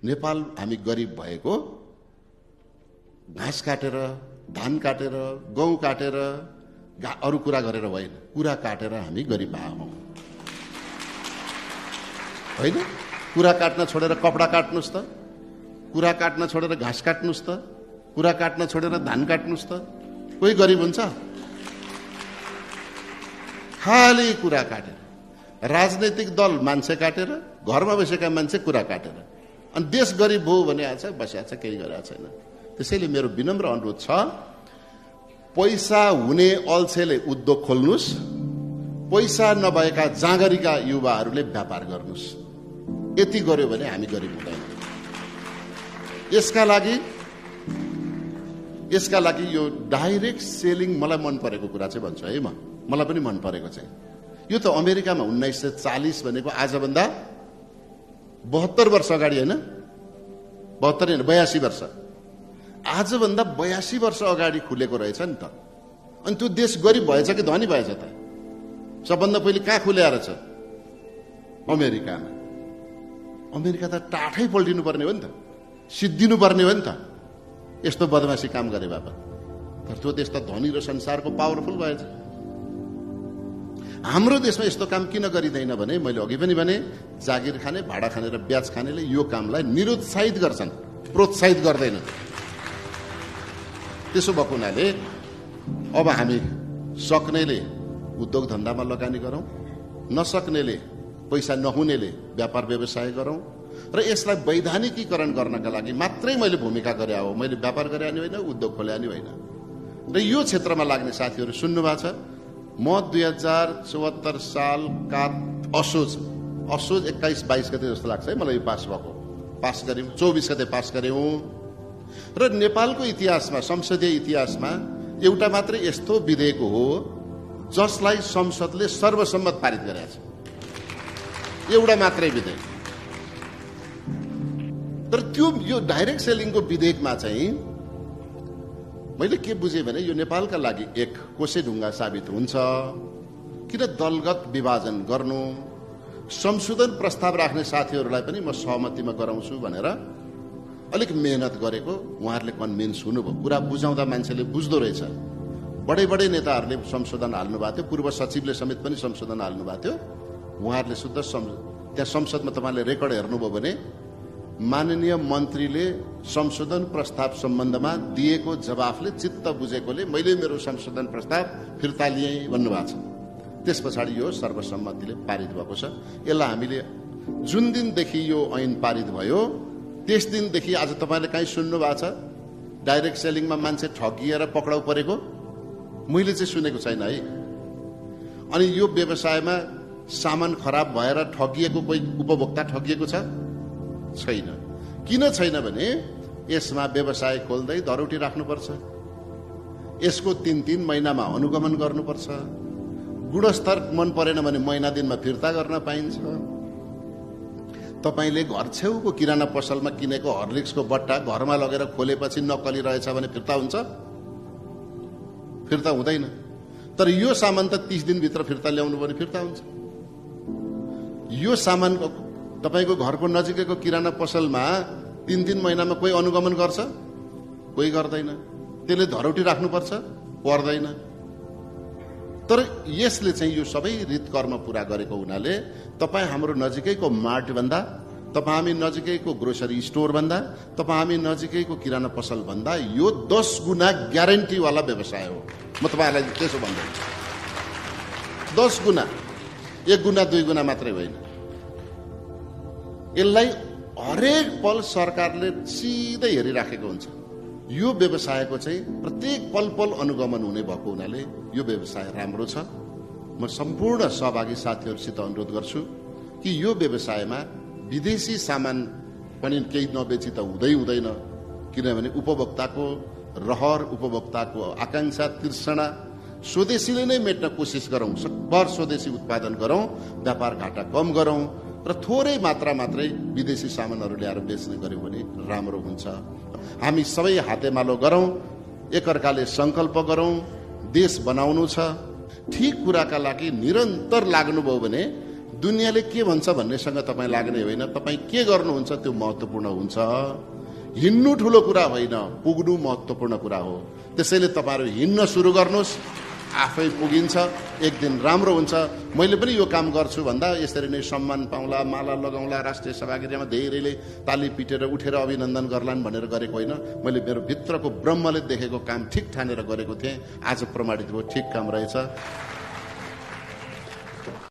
नेपाल हामी गरिब भएको घाँस काटेर, धान काटेर, गहुँ काटेर, अरू कुरा गरेर होइन, कुरा काटेर हामी गरिब भयौँ होइन। कुरा काट्न छोडेर कपडा काट्नुस् त, कुरा काट्न छोडेर घाँस काट्नुस् त, कुरा काट्न छोडेर धान काट्नुस् त। कोही गरिब हुन्छ? खाली कुरा काटेर, राजनैतिक दल मान्छे काटेर, घरमा बसेका मान्छे कुरा काटेर, अनि देश गरिब भयो भने आछ बसिया छ, केही गरेको छैन। त्यसैले मेरो विनम्र अनुरोध छ, पैसा हुने अल्छेले उद्योग खोल्नुस्, पैसा नभएका जाँगरीका युवाहरूले व्यापार गर्नुस्। यति गर्यो भने हामी गरिब हुँदैनौँ। यसका लागि यो डाइरेक्ट सेलिङ मलाई मन परेको कुरा चाहिँ भन्छु है, मलाई पनि मन परेको चाहिँ यो त अमेरिकामा 1940 भनेको आजभन्दा 72 वर्ष अगाडि होइन, 72 होइन 82 वर्ष, आजभन्दा 82 वर्ष अगाडि खुलेको रहेछ नि त। अनि त्यो देश गरिब भएछ कि धनी भएछ त? सबभन्दा पहिले कहाँ खुल्याएर छ? अमेरिकामा। अमेरिका त टाठै पल्टिनु पर्ने हो नि त, सिद्धिनु पर्ने हो नि त, यस्तो बदमासी काम गरे बापत। तर त्यो देश त धनी र संसारको पावरफुल भएछ। हाम्रो देशमा यस्तो काम किन गरिँदैन भने, मैले अघि पनि भने, जागिर खाने, भाडा खाने र ब्याज खानेले यो कामलाई निरुत्साहित गर्छन्, प्रोत्साहित गर्दैन। त्यसो भएको हुनाले अब हामी सक्नेले उद्योग धन्दामा लगानी गरौँ, नसक्नेले, पैसा नहुनेले व्यापार व्यवसाय गरौँ र यसलाई वैधानिकीकरण गर्नका लागि मात्रै मैले भूमिका गरे हो। मैले व्यापार गरे नि होइन, उद्योग खोले नि होइन। र यो क्षेत्रमा लाग्ने साथीहरू सुन्नु भएको छ, म 2074 सालका असोज 21-22 गते जस्तो लाग्छ है मलाई यो पास गऱ्यौँ, 24 गते पास गऱ्यौँ। र नेपालको इतिहासमा, संसदीय इतिहासमा एउटा मात्रै यस्तो विधेयक हो जसलाई संसदले सर्वसम्मत पारित गरेको छ, एउटा मात्रै विधेयक। तर त्यो यो डाइरेक्ट सेलिङको विधेयकमा चाहिँ मैले के बुझेँ भने यो नेपालका लागि एक कोसेढुङ्गा साबित हुन्छ। किन दलगत विभाजन गर्नु? संशोधन प्रस्ताव राख्ने साथीहरूलाई पनि म सहमतिमा गराउँछु भनेर अलिक मेहनत गरेको उहाँहरूले कन्भिन्स हुनुभयो। कुरा बुझाउँदा मान्छेले बुझ्दो रहेछ। बडे नेताहरूले संशोधन हाल्नु भएको थियो, पूर्व सचिवले समेत पनि संशोधन हाल्नु भएको थियो। उहाँहरूले शुद्ध त्यहाँ संसदमा तपाईँले रेकर्ड हेर्नुभयो भने माननीय मन्त्रीले संशोधन प्रस्ताव सम्बन्धमा दिएको जवाफले चित्त बुझेकोले मैले मेरो संशोधन प्रस्ताव फिर्ता लिएँ भन्नुभएको छ। त्यस पछाडि यो सर्वसम्मतिले पारित भएको छ। यसलाई हामीले जुन दिनदेखि यो ऐन पारित भयो त्यस दिनदेखि आज तपाईँले कहीँ सुन्नु भएको छ डाइरेक्ट सेलिङमा मान्छे ठगिएर पक्राउ परेको? मैले चाहिँ सुनेको छैन है। अनि यो व्यवसायमा सामान खराब भएर ठगिएको कोही उपभोक्ता ठगिएको छ? छैन। किन छैन भने यसमा व्यवसाय खोल्दै धरौटी राख्नुपर्छ, यसको 3-3 महिनामा अनुगमन गर्नुपर्छ, गुणस्तर मन परेन भने महिना दिनमा फिर्ता गर्न पाइन्छ। तपाईले घर छेउको किराना पसलमा किनेको हर्लिक्सको बट्टा घरमा लगेर खोलेपछि नक्कली रहेछ भने फिर्ता हुन्छ? फिर्ता हुँदैन। तर यो सामान त 30 दिनभित्र फिर्ता ल्याउनु भने फिर्ता हुन्छ। यो सामान तपाईको घरको नजिकैको किराना पसलमा 3-3 महिनामा कोही अनुगमन गर्छ? कोही गर्दैन। त्यसले धरौटी राख्नुपर्छ? पर्दैन। तर यसले चाहिँ यो सबै रीतकर्म पूरा गरेको हुनाले तपाईँ हाम्रो नजिकैको मार्ट भन्दा, तपाईँ हामी नजिकैको ग्रोसरी स्टोर भन्दा, तपाईँ हामी नजिकैको किराना पसल भन्दा यो 10 गुना ग्यारेन्टीवाला व्यवसाय हो। म तपाईँहरूलाई त्यसो भन्छु, 10 गुना, 1 गुना 2 गुना मात्रै होइन। यसलाई हरेक पल सरकारले सिधै हेरिराखेको हुन्छ। यो व्यवसायको चाहिँ प्रत्येक पल अनुगमन हुने भएको हुनाले यो व्यवसाय राम्रो छ। म सम्पूर्ण सहभागी साथीहरूसित अनुरोध गर्छु कि यो व्यवसायमा विदेशी सामान पनि केही नबेची त हुँदैन, किनभने उपभोक्ताको रहर, उपभोक्ताको आकांक्षा, तृष्णा स्वदेशीले नै मेट्न कोसिस गरौँ। सकभर स्वदेशी उत्पादन गरौँ, व्यापार घाटा कम गरौँ र थोरै मात्रा मात्रै विदेशी सामानहरू ल्याएर बेच्ने गर्यौँ भने राम्रो हुन्छ। हामी सबै हातेमालो गरौँ, एकअर्काले संकल्प गरौँ, देश बनाउनु छ। ठीक कुराका लागि निरन्तर लाग्नुभयो भने दुनियाँले के भन्छ भन्नेसँग तपाईँ लाग्ने होइन, तपाईँ के गर्नुहुन्छ त्यो महत्त्वपूर्ण हुन्छ। हिँड्नु ठुलो कुरा होइन, पुग्नु महत्त्वपूर्ण कुरा हो। त्यसैले तपाईँहरू हिँड्न सुरु गर्नुहोस्, आफै पुगिन्छ, एक दिन राम्रो हुन्छ। मैले पनि यो काम गर्छु भन्दा यसरी नै सम्मान पाउँला, माला लगाउँला, राष्ट्रिय सभागृहमा धेरैले ताली पिटेर उठेर अभिनन्दन गर्लान् भनेर गरेको होइन। मैले मेरो भित्रको ब्रह्मले देखेको काम ठिक ठानेर गरेको थिएँ। आज प्रमाणित भयो, ठिक काम रहेछ।